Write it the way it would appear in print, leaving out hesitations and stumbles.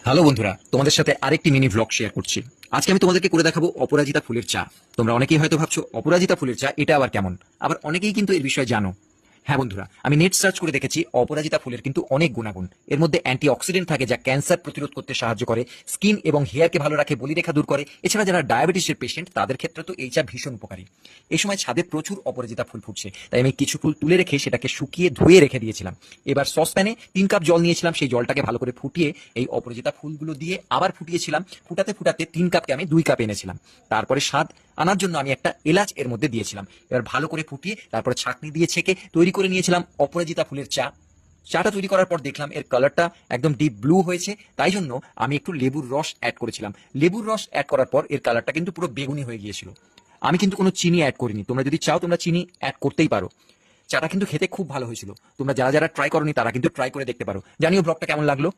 Hello বন্ধুরা, তোমাদের সাথে আরেকটি মিনি ভ্লগ শেয়ার করছি। আজকে আমি তোমাদেরকে করে দেখাবো অপরাজিতা ফুলের চা। তোমরা অনেকেই হয়তো ভাবছো অপরাজিতা ফুলের চা এটা আবার কেমন, আবার অনেকেই কিন্তু এর বিষয়ে জানো। হ্যাঁ বন্ধুরা, আমি নেট সার্চ করে দেখেছি অপরাজিতা ফুলের কিন্তু অনেক গুণাগুণ। এর মধ্যে অ্যান্টি অক্সিডেন্ট থাকে যা ক্যান্সার প্রতিরোধ করতে সাহায্য করে, স্কিন এবং হেয়ারকে ভালো রাখে, বলিরেখা দূর করে। এছাড়া যারা ডায়াবেটিসের পেশেন্ট তাদের ক্ষেত্রে তো এই চা ভীষণ উপকারী। এই সময় ছাদে প্রচুর অপরাজিতা ফুল ফুটছে, তাই আমি কিছু ফুল তুলে রেখে সেটাকে শুকিয়ে ধুয়ে রেখে দিয়েছিলাম। এবার সসপ্যানে 3 কাপ জল নিয়েছিলাম, সেই জলটাকে ভালো করে ফুটিয়ে এই অপরাজিতা ফুলগুলো দিয়ে আবার ফুটিয়েছিলাম। ফুটাতে ফুটাতে 3 কাপকে আমি 2 কাপ এনেছিলাম। তারপরে স্বাদ আনার জন্য আমি একটা এলাচ এর মধ্যে দিয়েছিলাম। এবার ভালো করে ফুটিয়ে তারপরে ছাঁকনি দিয়ে ছেঁকে তৈরি করে নিয়েছিলাম অপরাজিতা ফুলের চা। চাটা তৈরি করার পর দেখলাম এর কালারটা একদম ডিপ ব্লু হয়েছে, তাই জন্য আমি একটু লেবুর রস অ্যাড করেছিলাম। লেবুর রস অ্যাড করার পর এর কালারটা কিন্তু পুরো বেগুনি হয়ে গিয়েছিল। আমি কিন্তু কোনো চিনি অ্যাড করিনি, তোমরা যদি চাও তোমরা চিনি অ্যাড করতেই পারো। চাটা কিন্তু খেতে খুব ভালো হয়েছিল। তোমরা যারা যারা ট্রাই করনি তারা কিন্তু ট্রাই করে দেখতে পারো। জানিও ব্লগটা কেমন লাগলো।